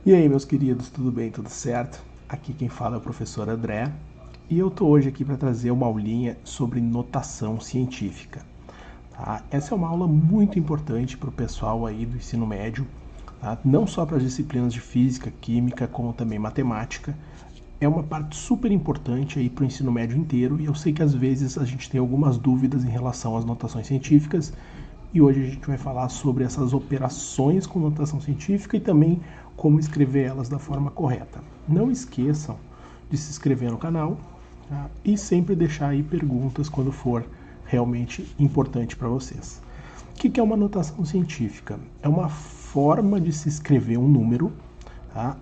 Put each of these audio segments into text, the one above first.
E aí, meus queridos, tudo bem, tudo certo? Aqui quem fala é o professor André e eu tô hoje aqui para trazer uma aulinha sobre notação científica. Tá? Essa é uma aula muito importante para o pessoal aí do ensino médio, tá? Não só para as disciplinas de física, química, como também matemática. É uma parte super importante aí para o ensino médio inteiro e eu sei que às vezes a gente tem algumas dúvidas em relação às notações científicas e hoje a gente vai falar sobre essas operações com notação científica e também como escrever elas da forma correta. Não esqueçam de se inscrever no canal, tá? E sempre deixar aí perguntas quando for realmente importante para vocês. O que é uma notação científica? É uma forma de se escrever um número, tá?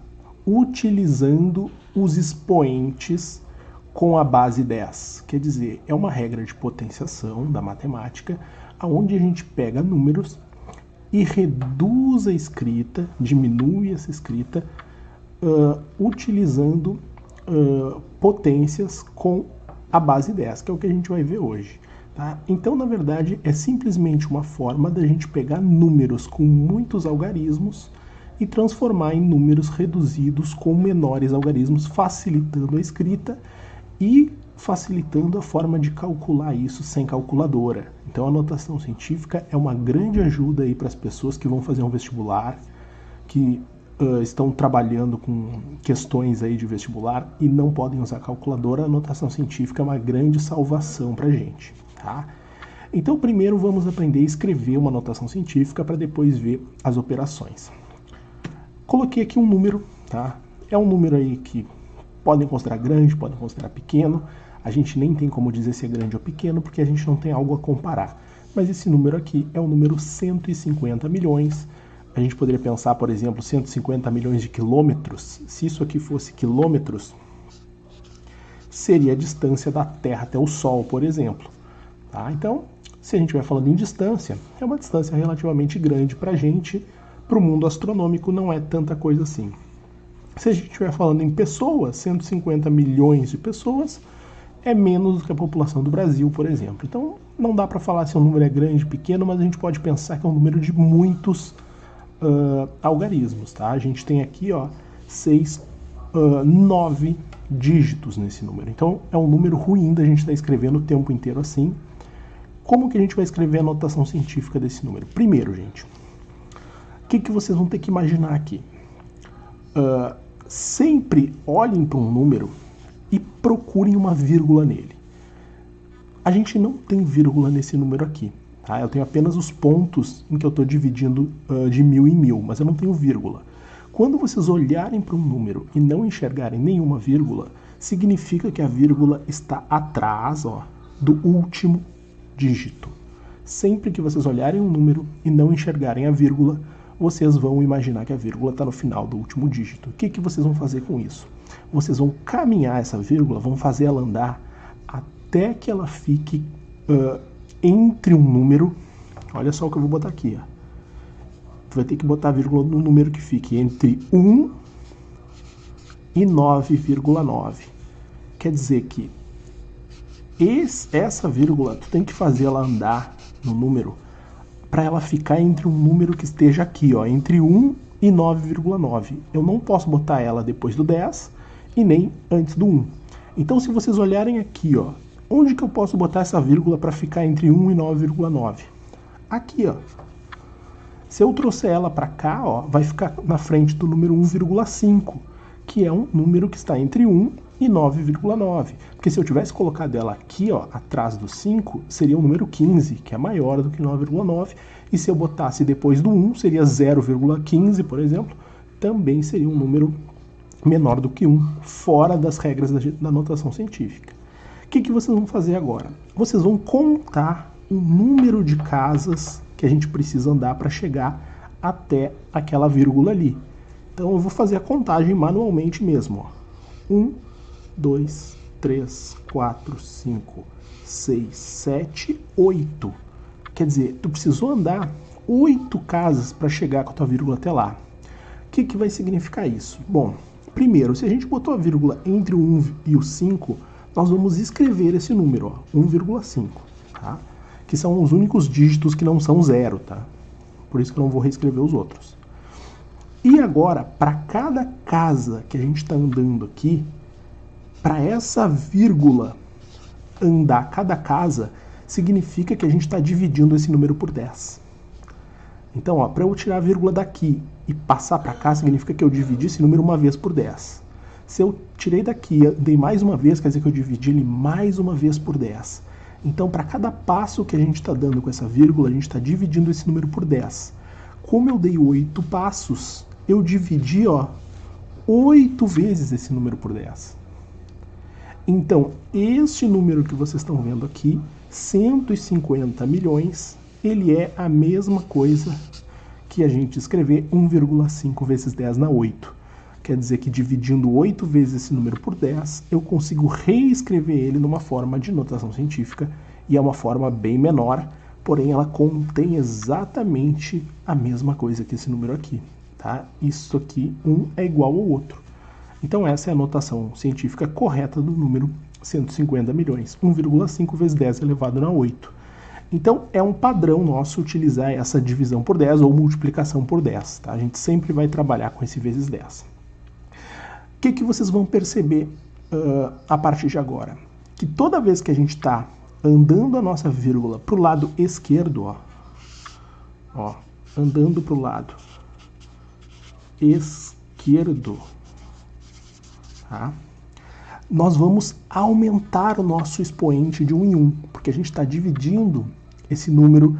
Utilizando os expoentes com a base 10. Quer dizer, é uma regra de potenciação da matemática, onde a gente pega números e reduz a escrita, diminui essa escrita, utilizando potências com a base 10, que é o que a gente vai ver hoje. Tá? Então, na verdade, é simplesmente uma forma da gente pegar números com muitos algarismos e transformar em números reduzidos com menores algarismos, facilitando a escrita e facilitando a forma de calcular isso sem calculadora. Então a notação científica é uma grande ajuda aí para as pessoas que vão fazer um vestibular, que estão trabalhando com questões aí de vestibular e não podem usar calculadora. A notação científica é uma grande salvação para a gente, tá? Então primeiro vamos aprender a escrever uma notação científica para depois ver as operações. Coloquei aqui um número, tá? É um número aí que podem considerar grande, podem considerar pequeno. A gente nem tem como dizer se é grande ou pequeno, porque a gente não tem algo a comparar. Mas esse número aqui é o número 150 milhões. A gente poderia pensar, por exemplo, 150 milhões de quilômetros. Se isso aqui fosse quilômetros, seria a distância da Terra até o Sol, por exemplo. Tá? Então, se a gente estiver falando em distância, é uma distância relativamente grande para a gente. Para o mundo astronômico não é tanta coisa assim. Se a gente estiver falando em pessoas, 150 milhões de pessoas, é menos do que a população do Brasil, por exemplo. Então, não dá para falar se o número é grande, pequeno, mas a gente pode pensar que é um número de muitos algarismos, tá? A gente tem aqui, 9 dígitos nesse número. Então, é um número ruim da gente estar escrevendo o tempo inteiro assim. Como que a gente vai escrever a notação científica desse número? Primeiro, gente, o que vocês vão ter que imaginar aqui? Sempre olhem para um número e procurem uma vírgula nele. A gente não tem vírgula nesse número aqui, tá? Eu tenho apenas os pontos em que eu estou dividindo de 1000 em 1000, mas eu não tenho vírgula. Quando vocês olharem para um número e não enxergarem nenhuma vírgula, significa que a vírgula está atrás, do último dígito. Sempre que vocês olharem um número e não enxergarem a vírgula, vocês vão imaginar que a vírgula está no final do último dígito. O que vocês vão fazer com isso? Vocês vão caminhar essa vírgula, vão fazer ela andar até que ela fique entre um número. Olha só o que eu vou botar aqui. Vai ter que botar a vírgula no número que fique entre 1 e 9,9. Quer dizer que essa vírgula, tu tem que fazer ela andar no número para ela ficar entre um número que esteja aqui, entre 1 e 9,9. Eu não posso botar ela depois do 10 e nem antes do 1. Então, se vocês olharem aqui, onde que eu posso botar essa vírgula para ficar entre 1 e 9,9? Aqui, Se eu trouxer ela para cá, vai ficar na frente do número 1,5, que é um número que está entre 1 e 9,9. Porque se eu tivesse colocado ela aqui, atrás do 5, seria o número 15, que é maior do que 9,9. E se eu botasse depois do 1, seria 0,15, por exemplo, também seria um número menor do que 1, fora das regras da notação científica. O que vocês vão fazer agora? Vocês vão contar o número de casas que a gente precisa andar para chegar até aquela vírgula ali. Então eu vou fazer a contagem manualmente mesmo. 1, 2, 3, 4, 5, 6, 7, 8. Quer dizer, tu precisou andar 8 casas para chegar com a tua vírgula até lá. O que vai significar isso? Bom, primeiro, se a gente botou a vírgula entre o 1 e o 5, nós vamos escrever esse número, 1,5, tá? Que são os únicos dígitos que não são 0, tá? Por isso que eu não vou reescrever os outros. E agora, para cada casa que a gente está andando aqui, para essa vírgula andar cada casa, significa que a gente está dividindo esse número por 10. Então, para eu tirar a vírgula daqui e passar para cá, significa que eu dividi esse número uma vez por 10. Se eu tirei daqui e dei mais uma vez, quer dizer que eu dividi ele mais uma vez por 10. Então, para cada passo que a gente está dando com essa vírgula, a gente está dividindo esse número por 10. Como eu dei 8 passos, eu dividi 8 vezes esse número por 10. Então, este número que vocês estão vendo aqui, 150 milhões, ele é a mesma coisa que a gente escrever 1,5 vezes 10 na 8. Quer dizer que dividindo 8 vezes esse número por 10, eu consigo reescrever ele numa forma de notação científica, e é uma forma bem menor, porém ela contém exatamente a mesma coisa que esse número aqui. Tá? Isso aqui, um é igual ao outro. Então essa é a notação científica correta do número 150 milhões. 1,5 vezes 10 elevado na 8. Então é um padrão nosso utilizar essa divisão por 10 ou multiplicação por 10. Tá? A gente sempre vai trabalhar com esse vezes 10. O que vocês vão perceber a partir de agora? Que toda vez que a gente está andando a nossa vírgula para o lado esquerdo, andando para o lado esquerdo, tá? Nós vamos aumentar o nosso expoente de 1 em 1, porque a gente está dividindo esse número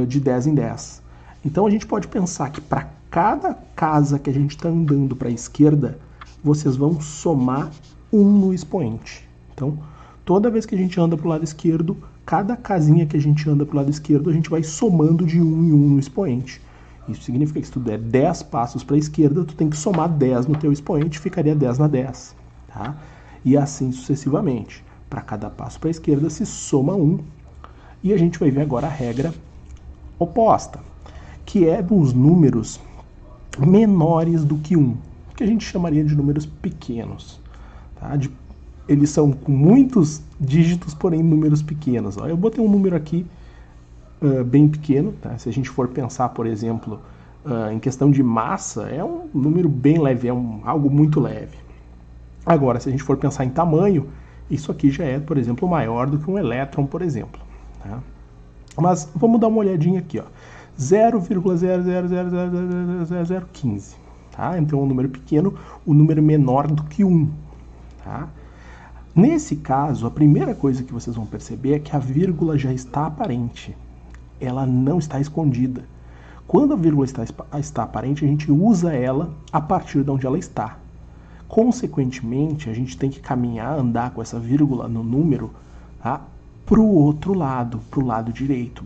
de 10 em 10. Então a gente pode pensar que para cada casa que a gente está andando para a esquerda, vocês vão somar 1 no expoente. Então, toda vez que a gente anda para o lado esquerdo, cada casinha que a gente anda para o lado esquerdo, a gente vai somando de 1 em 1 no expoente. Isso significa que se tu der 10 passos para a esquerda, tu tem que somar 10 no teu expoente, ficaria 10 na 10. Tá? E assim sucessivamente. Para cada passo para a esquerda se soma 1. E a gente vai ver agora a regra oposta, que é dos números menores do que 1, que a gente chamaria de números pequenos. Tá? Eles são com muitos dígitos, porém números pequenos. Eu botei um número aqui bem pequeno. Tá? Se a gente for pensar, por exemplo, em questão de massa, é um número bem leve, algo muito leve. Agora, se a gente for pensar em tamanho, isso aqui já é, por exemplo, maior do que um elétron, por exemplo. Tá? Mas vamos dar uma olhadinha aqui, 0,0000015. Tá? Então é um número pequeno, o número menor do que 1. Tá? Nesse caso, a primeira coisa que vocês vão perceber é que a vírgula já está aparente. Ela não está escondida. Quando a vírgula está aparente, a gente usa ela a partir de onde ela está. Consequentemente, a gente tem que caminhar, andar com essa vírgula no número, tá? Para o outro lado, para o lado direito.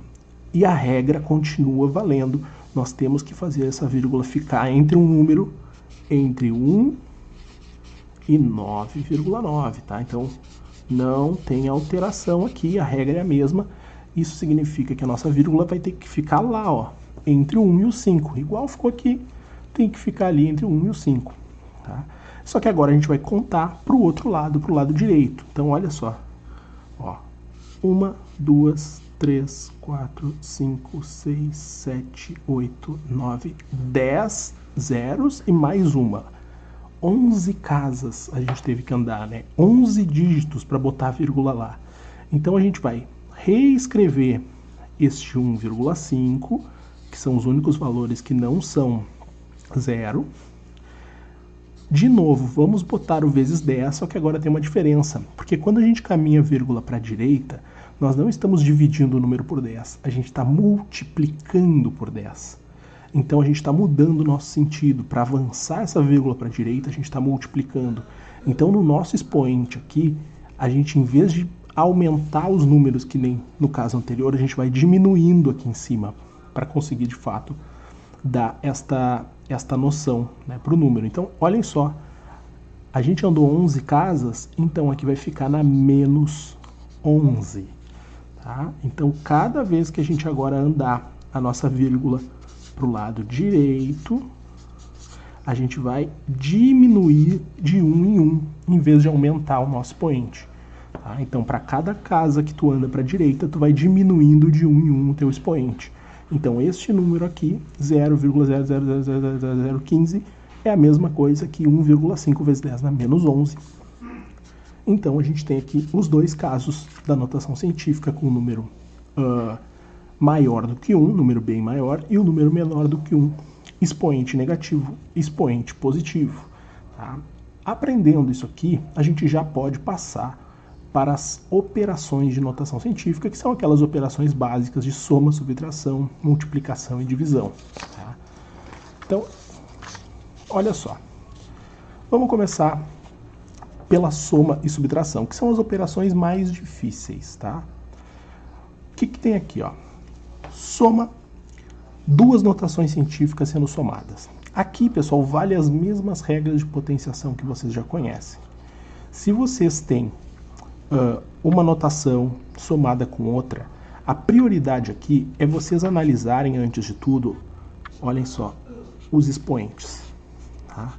E a regra continua valendo. Nós temos que fazer essa vírgula ficar entre um número entre 1 e 9,9, tá? Então, não tem alteração aqui, a regra é a mesma. Isso significa que a nossa vírgula vai ter que ficar lá, entre o 1 e o 5. Igual ficou aqui, tem que ficar ali entre o 1 e o 5, tá? Só que agora a gente vai contar para o outro lado, para o lado direito. Então, olha só. 1, 2, 3, 4, 5, 6, 7, 8, 9, 10 zeros e mais uma. 11 casas a gente teve que andar, né? 11 dígitos para botar a vírgula lá. Então, a gente vai reescrever este 1,5, que são os únicos valores que não são zero. De novo, vamos botar o vezes 10, só que agora tem uma diferença, porque quando a gente caminha a vírgula para a direita, nós não estamos dividindo o número por 10, a gente está multiplicando por 10. Então a gente está mudando o nosso sentido. Para avançar essa vírgula para a direita, a gente está multiplicando. Então no nosso expoente aqui, a gente, em vez de aumentar os números, que nem no caso anterior, a gente vai diminuindo aqui em cima, para conseguir de fato dar esta noção, né, para o número. Então, olhem só, a gente andou 11 casas, então aqui vai ficar na menos 11. Tá? Então, cada vez que a gente agora andar a nossa vírgula para o lado direito, a gente vai diminuir de 1 em 1, em vez de aumentar o nosso expoente. Tá? Então, para cada casa que tu anda para a direita, tu vai diminuindo de 1 em 1 o teu expoente. Então, este número aqui, 0,00000015, é a mesma coisa que 1,5 vezes 10 na menos 11. Então, a gente tem aqui os dois casos da notação científica com o número maior do que 1, número bem maior, e o número menor do que 1, expoente negativo, expoente positivo. Tá? Aprendendo isso aqui, a gente já pode passar para as operações de notação científica, que são aquelas operações básicas de soma, subtração, multiplicação e divisão. Tá? Então, olha só. Vamos começar pela soma e subtração, que são as operações mais difíceis. Tá? O que tem aqui? Ó? Soma, duas notações científicas sendo somadas. Aqui, pessoal, vale as mesmas regras de potenciação que vocês já conhecem. Se vocês têm uma notação somada com outra, a prioridade aqui é vocês analisarem, antes de tudo, olhem só, os expoentes. Tá?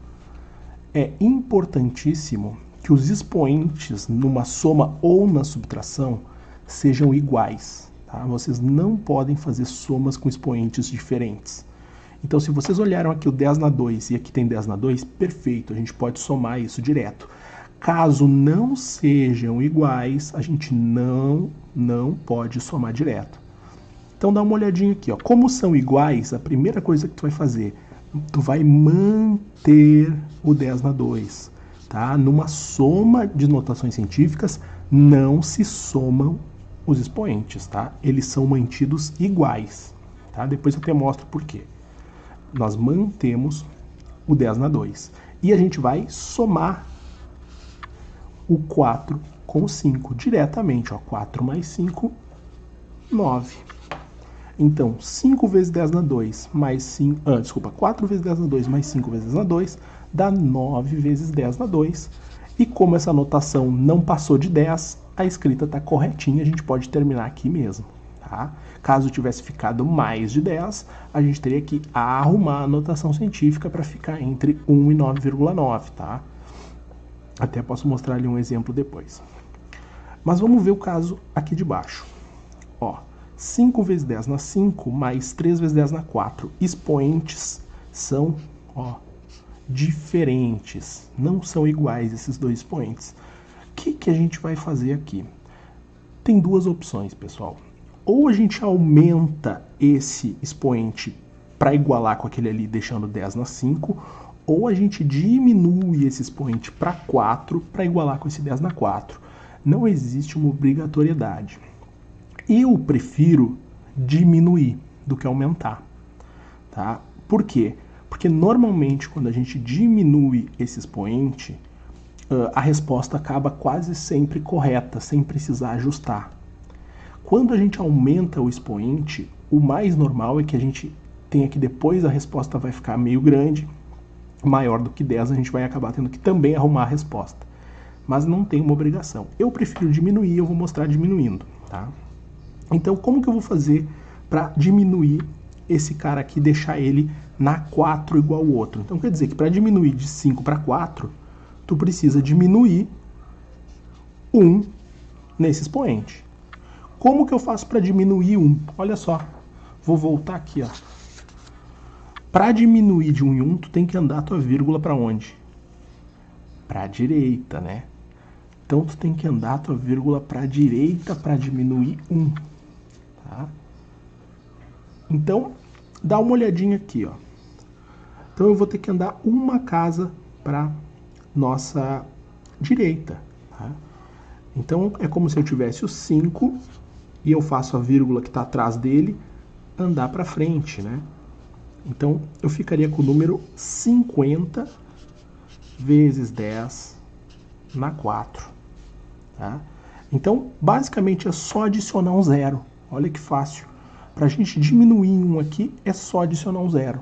É importantíssimo que os expoentes numa soma ou na subtração sejam iguais. Tá? Vocês não podem fazer somas com expoentes diferentes. Então, se vocês olharam aqui o 10 na 2 e aqui tem 10 na 2, perfeito, a gente pode somar isso direto. Caso não sejam iguais, a gente não pode somar direto. Então dá uma olhadinha aqui, ó. Como são iguais, a primeira coisa que tu vai fazer, tu vai manter o 10 na 2. Tá? Numa soma de notações científicas, não se somam os expoentes, tá? Eles são mantidos iguais. Tá? Depois eu te mostro por quê. Nós mantemos o 10 na 2. E a gente vai somar o 4 com o 5 diretamente. Ó, 4 mais 5, 9. Então, 5 vezes 10 na 2 mais 5... 4 vezes 10 na 2 mais 5 vezes 10 na 2 dá 9 vezes 10 na 2. E como essa notação não passou de 10, a escrita está corretinha, a gente pode terminar aqui mesmo. Tá? Caso tivesse ficado mais de 10, a gente teria que arrumar a notação científica para ficar entre 1 e 9,9. Tá? Até posso mostrar ali um exemplo depois. Mas vamos ver o caso aqui de baixo. Ó, 5 vezes 10 na 5 mais 3 vezes 10 na 4. Expoentes são diferentes. Não são iguais esses dois expoentes. O que a gente vai fazer aqui? Tem duas opções, pessoal. Ou a gente aumenta esse expoente para igualar com aquele ali, deixando 10 na 5, ou a gente diminui esse expoente para 4 para igualar com esse 10 na 4. Não existe uma obrigatoriedade. Eu prefiro diminuir do que aumentar. Tá? Por quê? Porque normalmente quando a gente diminui esse expoente, a resposta acaba quase sempre correta, sem precisar ajustar. Quando a gente aumenta o expoente, o mais normal é que a gente tenha que depois a resposta vai ficar meio grande, maior do que 10, a gente vai acabar tendo que também arrumar a resposta. Mas não tem uma obrigação. Eu prefiro diminuir, eu vou mostrar diminuindo. Tá? Então, como que eu vou fazer para diminuir esse cara aqui, deixar ele na 4 igual ao outro? Então, quer dizer que para diminuir de 5 para 4, tu precisa diminuir 1 nesse expoente. Como que eu faço para diminuir 1? Olha só, vou voltar aqui, ó. Para diminuir de 1 em 1, tu tem que andar a tua vírgula para onde? Para a direita, né? Então, tu tem que andar a tua vírgula para a direita para diminuir 1. Tá? Então, dá uma olhadinha aqui, ó. Então, eu vou ter que andar uma casa para nossa direita. Tá? Então, é como se eu tivesse o 5 e eu faço a vírgula que está atrás dele andar para frente, né? Então, eu ficaria com o número 50 vezes 10 na 4. Tá? Então, basicamente, é só adicionar um zero. Olha que fácil. Para a gente diminuir um aqui, é só adicionar um zero.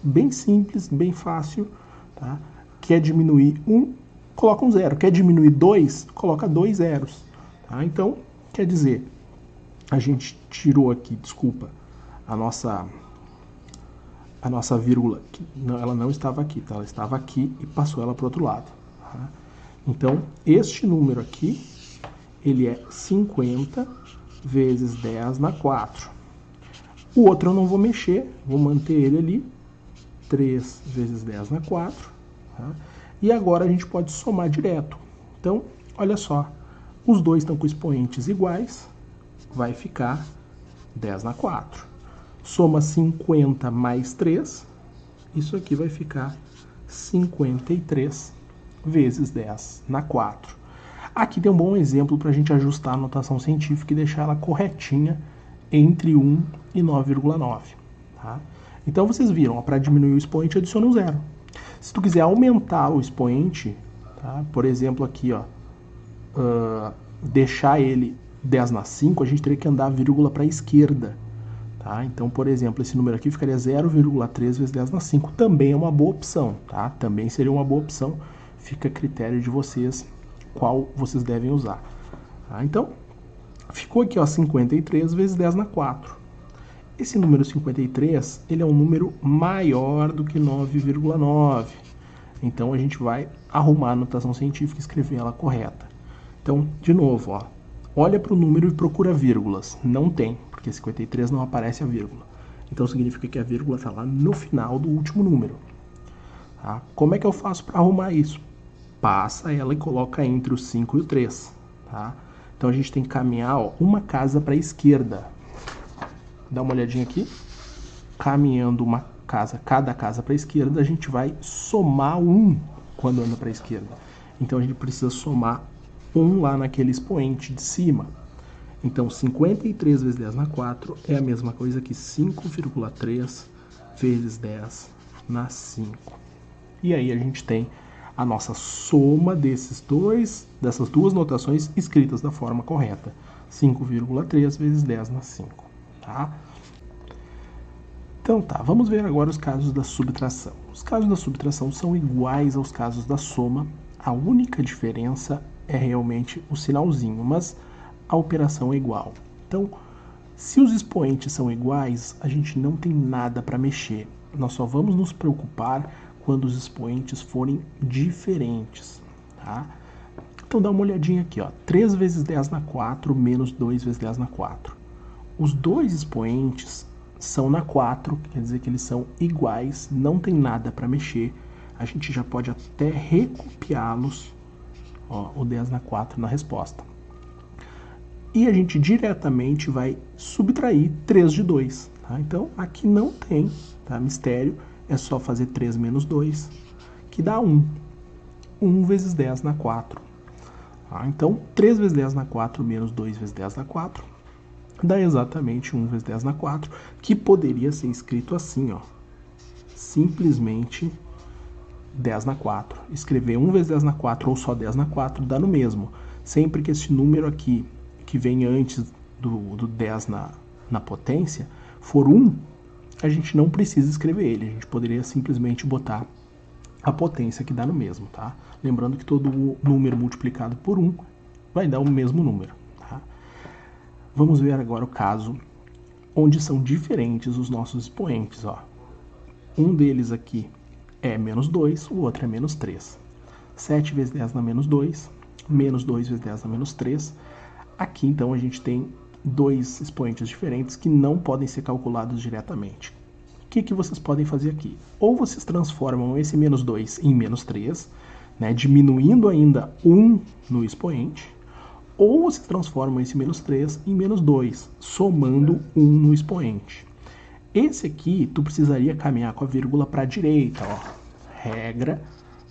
Bem simples, bem fácil. Tá? Quer diminuir 1, coloca um zero. Quer diminuir 2, coloca 2 zeros. Tá? Então, quer dizer, a gente tirou aqui, desculpa, a nossa vírgula, ela não estava aqui, tá? Ela estava aqui e passou ela para o outro lado. Tá? Então, este número aqui, ele é 50 vezes 10 na 4. O outro eu não vou mexer, vou manter ele ali. 3 vezes 10 na 4. Tá? E agora a gente pode somar direto. Então, olha só, os dois estão com expoentes iguais, vai ficar 10 na 4. Soma 50 mais 3, isso aqui vai ficar 53 vezes 10 na 4. Aqui tem um bom exemplo para a gente ajustar a notação científica e deixar ela corretinha entre 1 e 9,9. Tá? Então vocês viram, para diminuir o expoente, adiciona um zero. Se tu quiser aumentar o expoente, tá? Por exemplo aqui, ó, deixar ele 10 na 5, a gente teria que andar a vírgula para a esquerda. Tá? Então, por exemplo, esse número aqui ficaria 0,3 vezes 10 na 5. Também é uma boa opção, tá? Também seria uma boa opção. Fica a critério de vocês qual vocês devem usar. Tá? Então, ficou aqui, ó, 53 vezes 10 na 4. Esse número 53, ele é um número maior do que 9,9. Então, a gente vai arrumar a notação científica e escrever ela correta. Então, de novo, ó, olha para o número e procura vírgulas. Não tem, porque 53 não aparece a vírgula. Então, significa que a vírgula está lá no final do último número. Tá? Como é que eu faço para arrumar isso? Passa ela e coloca entre o 5 e o 3. Tá? Então, a gente tem que caminhar, ó, uma casa para a esquerda. Dá uma olhadinha aqui. Caminhando uma casa, cada casa para a esquerda, a gente vai somar 1 quando anda para a esquerda. Então, a gente precisa somar 1 lá naquele expoente de cima. Então, 53 vezes 10 na 4 é a mesma coisa que 5,3 vezes 10 na 5. E aí a gente tem a nossa soma dessas duas notações escritas da forma correta. 5,3 vezes 10 na 5. Tá? Então tá, vamos ver agora os casos da subtração. Os casos da subtração são iguais aos casos da soma. A única diferença é realmente o sinalzinho, mas a operação é igual. Então, se os expoentes são iguais, a gente não tem nada para mexer. Nós só vamos nos preocupar quando os expoentes forem diferentes. Tá? Então, dá uma olhadinha aqui, ó. 3 vezes 10 na 4 menos 2 vezes 10 na 4. Os dois expoentes são na 4, quer dizer que eles são iguais, não tem nada para mexer. A gente já pode até recopiá-los, ó, o 10 na 4 na resposta. E a gente diretamente vai subtrair 3 de 2. Tá? Então, aqui não tem, tá? Mistério, é só fazer 3 menos 2, que dá 1. 1 vezes 10 na 4. Tá? Então, 3 vezes 10 na 4 menos 2 vezes 10 na 4 dá exatamente 1 vezes 10 na 4, que poderia ser escrito assim, ó. Simplesmente 10 na 4. Escrever 1 vezes 10 na 4 ou só 10 na 4 dá no mesmo. Sempre que esse número aqui, que vem antes do 10 na potência, for 1, a gente não precisa escrever ele. A gente poderia simplesmente botar a potência que dá no mesmo, tá? Lembrando que todo número multiplicado por 1 vai dar o mesmo número, tá? Vamos ver agora o caso onde são diferentes os nossos expoentes, ó. Um deles aqui é menos 2, o outro é menos 3. 7 vezes 10 na menos 2, menos 2 vezes 10 na menos 3. Aqui, então, a gente tem dois expoentes diferentes que não podem ser calculados diretamente. O que vocês podem fazer aqui? Ou vocês transformam esse menos 2 em menos 3, né, diminuindo ainda 1 no expoente, ou vocês transformam esse menos 3 em menos 2, somando 1 no expoente. Esse aqui, tu precisaria caminhar com a vírgula para a direita, ó. Regra,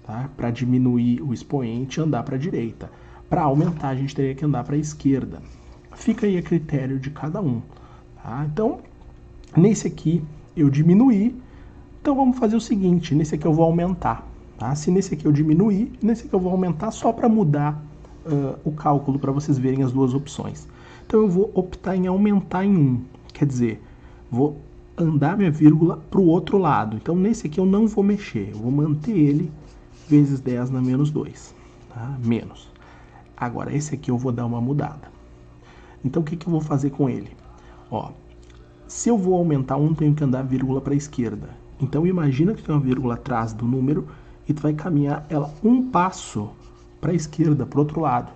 tá? Para diminuir o expoente, andar para a direita. Para aumentar, a gente teria que andar para a esquerda. Fica aí a critério de cada um. Tá? Então, nesse aqui eu diminuí. Então, vamos fazer o seguinte. Nesse aqui eu vou aumentar. Tá? Se nesse aqui eu diminuir, nesse aqui eu vou aumentar só para mudar o cálculo, para vocês verem as duas opções. Então, eu vou optar em aumentar em 1. Quer dizer, vou andar minha vírgula para o outro lado. Então, nesse aqui eu não vou mexer. Eu vou manter ele vezes 10 na menos 2. Tá? Menos. Agora, esse aqui eu vou dar uma mudada. Então, o que eu vou fazer com ele? Ó, se eu vou aumentar 1, tenho que andar a vírgula para a esquerda. Então, imagina que tem uma vírgula atrás do número e tu vai caminhar ela um passo para a esquerda, para o outro lado.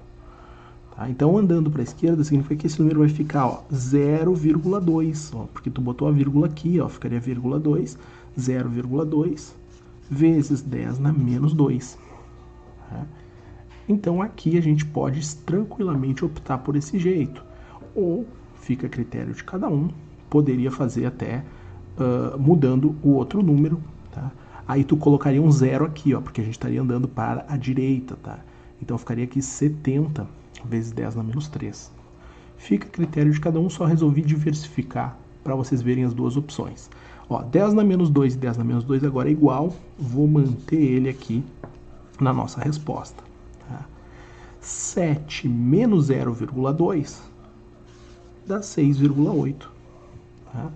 Tá? Então, andando para a esquerda, significa que esse número vai ficar 0,2, porque tu botou a vírgula aqui, ó, ficaria 0,2 vezes 10 na menos 2. Tá? Então, aqui a gente pode tranquilamente optar por esse jeito. Ou, fica a critério de cada um, poderia fazer até mudando o outro número. Tá? Aí tu colocaria um 0 aqui, ó, porque a gente estaria andando para a direita. Tá? Então, ficaria aqui 70 vezes 10 na menos 3. Fica a critério de cada um, só resolvi diversificar para vocês verem as duas opções. Ó, 10 na menos 2 e 10 na menos 2 agora é igual, vou manter ele aqui na nossa resposta. Tá? 7 menos 0,2 dá 6,8. Tá?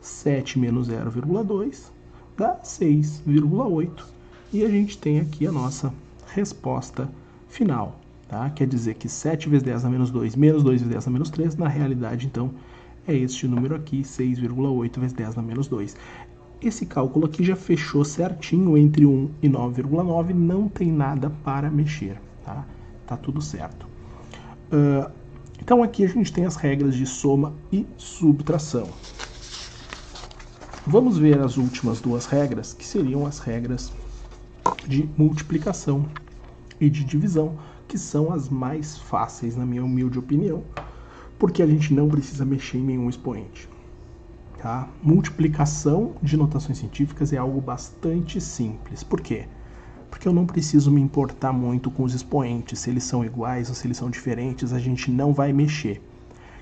7 menos 0,2 dá 6,8. E a gente tem aqui a nossa resposta final. Tá? Quer dizer que 7 vezes 10 na menos 2, menos 2 vezes 10 na menos 3, na realidade, então, é este número aqui, 6,8 vezes 10 na menos 2. Esse cálculo aqui já fechou certinho entre 1 e 9,9, não tem nada para mexer. Tá? Tá tudo certo. Então, aqui a gente tem as regras de soma e subtração. Vamos ver as últimas duas regras, que seriam as regras de multiplicação e de divisão, que são as mais fáceis, na minha humilde opinião, porque a gente não precisa mexer em nenhum expoente. Tá? Multiplicação de notações científicas é algo bastante simples. Por quê? Porque eu não preciso me importar muito com os expoentes, se eles são iguais ou se eles são diferentes, a gente não vai mexer.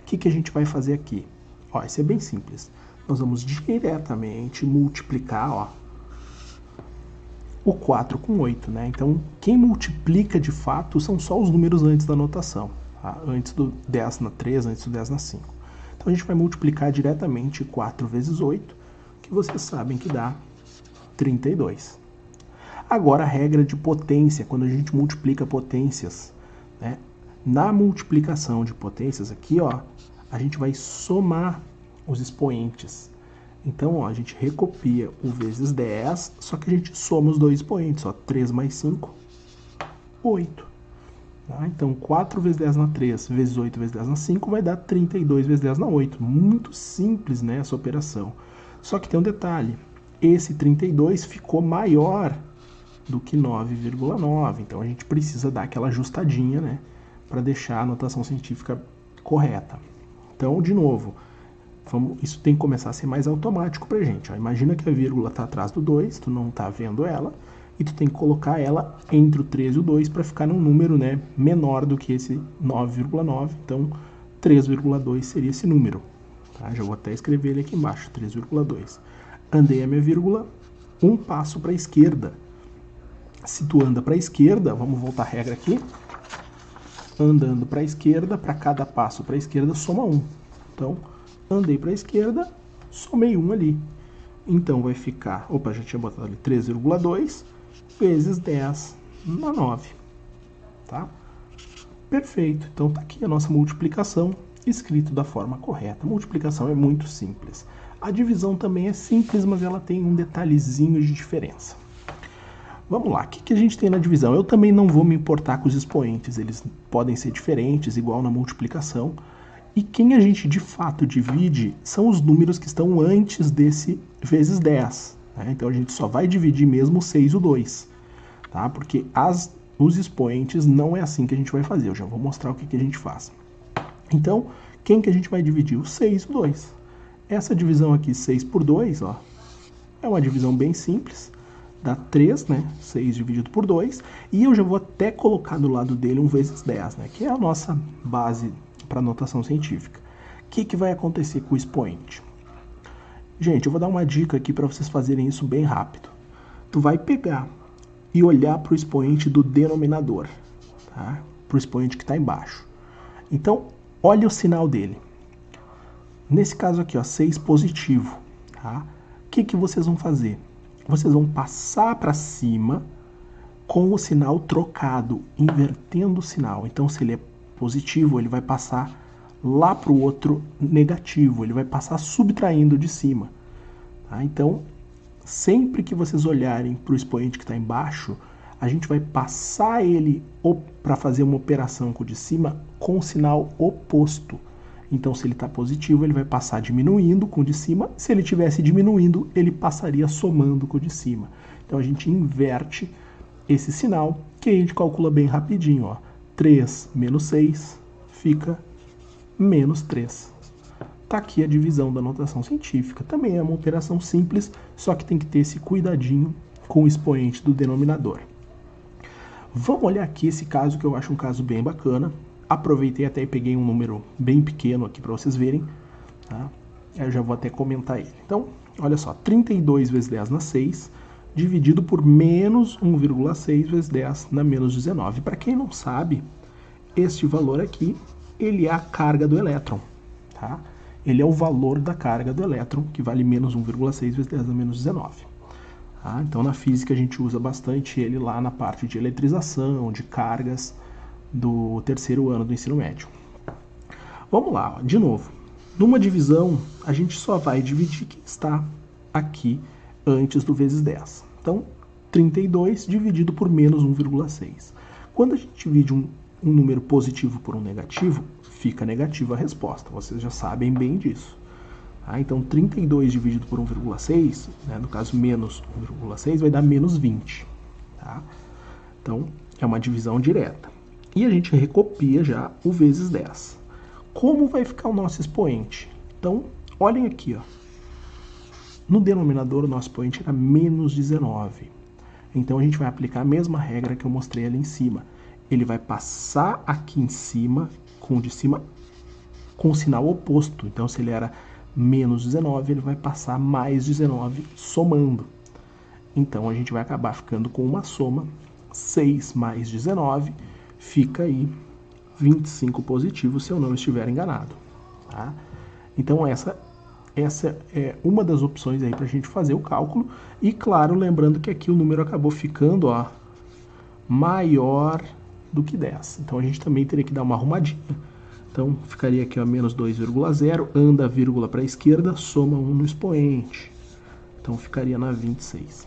O que a gente vai fazer aqui? Ó, isso é bem simples. Nós vamos diretamente multiplicar, ó, o 4 com 8, né? Então, quem multiplica de fato são só os números antes da notação, tá? Antes do 10 na 3, antes do 10 na 5. Então, a gente vai multiplicar diretamente 4 vezes 8, que vocês sabem que dá 32. Agora, a regra de potência, quando a gente multiplica potências, né? Na multiplicação de potências aqui, ó, a gente vai somar os expoentes. Então, ó, a gente recopia o vezes 10, só que a gente soma os dois expoentes. Ó, 3 mais 5, 8. Tá? Então, 4 vezes 10 na 3 vezes 8 vezes 10 na 5 vai dar 32 vezes 10 na 8. Muito simples, né, essa operação. Só que tem um detalhe. Esse 32 ficou maior do que 9,9. Então, a gente precisa dar aquela ajustadinha, né, para deixar a notação científica correta. Então, de novo, isso tem que começar a ser mais automático pra gente. Ó. Imagina que a vírgula está atrás do 2, tu não está vendo ela, e tu tem que colocar ela entre o 3 e o 2 para ficar num número, né, menor do que esse 9,9. Então, 3,2 seria esse número. Tá? Já vou até escrever ele aqui embaixo, 3,2. Andei a minha vírgula, um passo para a esquerda. Se tu anda para a esquerda, vamos voltar a regra aqui. Andando para a esquerda, para cada passo para a esquerda, soma 1. Então, andei para a esquerda, somei 1 ali. Então, vai ficar, opa, já tinha botado ali, 3,2 vezes 10 na 9. Tá? Perfeito. Então, tá aqui a nossa multiplicação, escrito da forma correta. A multiplicação é muito simples. A divisão também é simples, mas ela tem um detalhezinho de diferença. Vamos lá, o que a gente tem na divisão? Eu também não vou me importar com os expoentes, eles podem ser diferentes, igual na multiplicação. E quem a gente de fato divide são os números que estão antes desse vezes 10. Né? Então a gente só vai dividir mesmo o 6 e o 2. Tá? Porque os expoentes não é assim que a gente vai fazer. Eu já vou mostrar o que a gente faz. Então, quem que a gente vai dividir? O 6 e o 2. Essa divisão aqui, 6 por 2, ó, é uma divisão bem simples. Dá 3, né? 6 dividido por 2. E eu já vou até colocar do lado dele um vezes 10, né? Que é a nossa base para notação científica. O que vai acontecer com o expoente? Gente, eu vou dar uma dica aqui para vocês fazerem isso bem rápido. Tu vai pegar e olhar para o expoente do denominador, tá? Para o expoente que está embaixo. Então, olha o sinal dele. Nesse caso aqui, ó, 6 positivo. Tá? O que vocês vão fazer? Vocês vão passar para cima com o sinal trocado, invertendo o sinal. Então, se ele é positivo, ele vai passar lá para o outro negativo, ele vai passar subtraindo de cima. Tá? Então, sempre que vocês olharem para o expoente que está embaixo, a gente vai passar ele para fazer uma operação com o de cima com o sinal oposto. Então, se ele está positivo, ele vai passar diminuindo com o de cima. Se ele estivesse diminuindo, ele passaria somando com o de cima. Então, a gente inverte esse sinal, que a gente calcula bem rapidinho. Ó. 3 menos 6 fica menos 3. Está aqui a divisão da notação científica. Também é uma operação simples, só que tem que ter esse cuidadinho com o expoente do denominador. Vamos olhar aqui esse caso, que eu acho um caso bem bacana. Aproveitei até e peguei um número bem pequeno aqui para vocês verem. Tá? Eu já vou até comentar ele. Então, olha só, 32 vezes 10 na 6, dividido por menos 1,6 vezes 10 na menos 19. Para quem não sabe, este valor aqui, ele é a carga do elétron. Tá? Ele é o valor da carga do elétron, que vale menos 1,6 vezes 10 na menos 19. Tá? Então, na física, a gente usa bastante ele lá na parte de eletrização, de cargas, do terceiro ano do ensino médio. Vamos lá, ó, de novo. Numa divisão, a gente só vai dividir quem está aqui antes do vezes 10. Então, 32 dividido por menos 1,6. Quando a gente divide um número positivo por um negativo, fica negativa a resposta. Vocês já sabem bem disso. Tá? Então, 32 dividido por 1,6, né, no caso menos 1,6, vai dar menos 20. Tá? Então, é uma divisão direta. E a gente recopia já o vezes 10. Como vai ficar o nosso expoente? Então, olhem aqui. Ó. No denominador, o nosso expoente era menos 19. Então, a gente vai aplicar a mesma regra que eu mostrei ali em cima. Ele vai passar aqui em cima, com o de cima, com o sinal oposto. Então, se ele era menos 19, ele vai passar mais 19 somando. Então, a gente vai acabar ficando com uma soma, 6 mais 19, fica aí 25 positivo, se eu não estiver enganado. Tá? Então, essa é uma das opções aí para a gente fazer o cálculo. E, claro, lembrando que aqui o número acabou ficando ó, maior do que 10. Então, a gente também teria que dar uma arrumadinha. Então, ficaria aqui ó, menos 2,0, anda a vírgula para a esquerda, soma 1 no expoente. Então, ficaria na 26.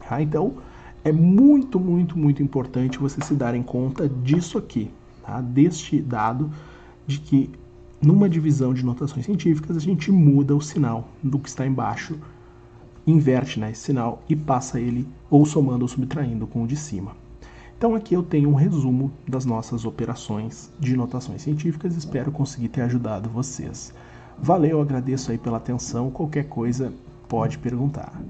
Tá? Então, é muito, muito, muito importante vocês se darem conta disso aqui, tá? Deste dado de que numa divisão de notações científicas a gente muda o sinal do que está embaixo, inverte, né, esse sinal e passa ele ou somando ou subtraindo com o de cima. Então aqui eu tenho um resumo das nossas operações de notações científicas, espero conseguir ter ajudado vocês. Valeu, eu agradeço aí pela atenção, qualquer coisa pode perguntar.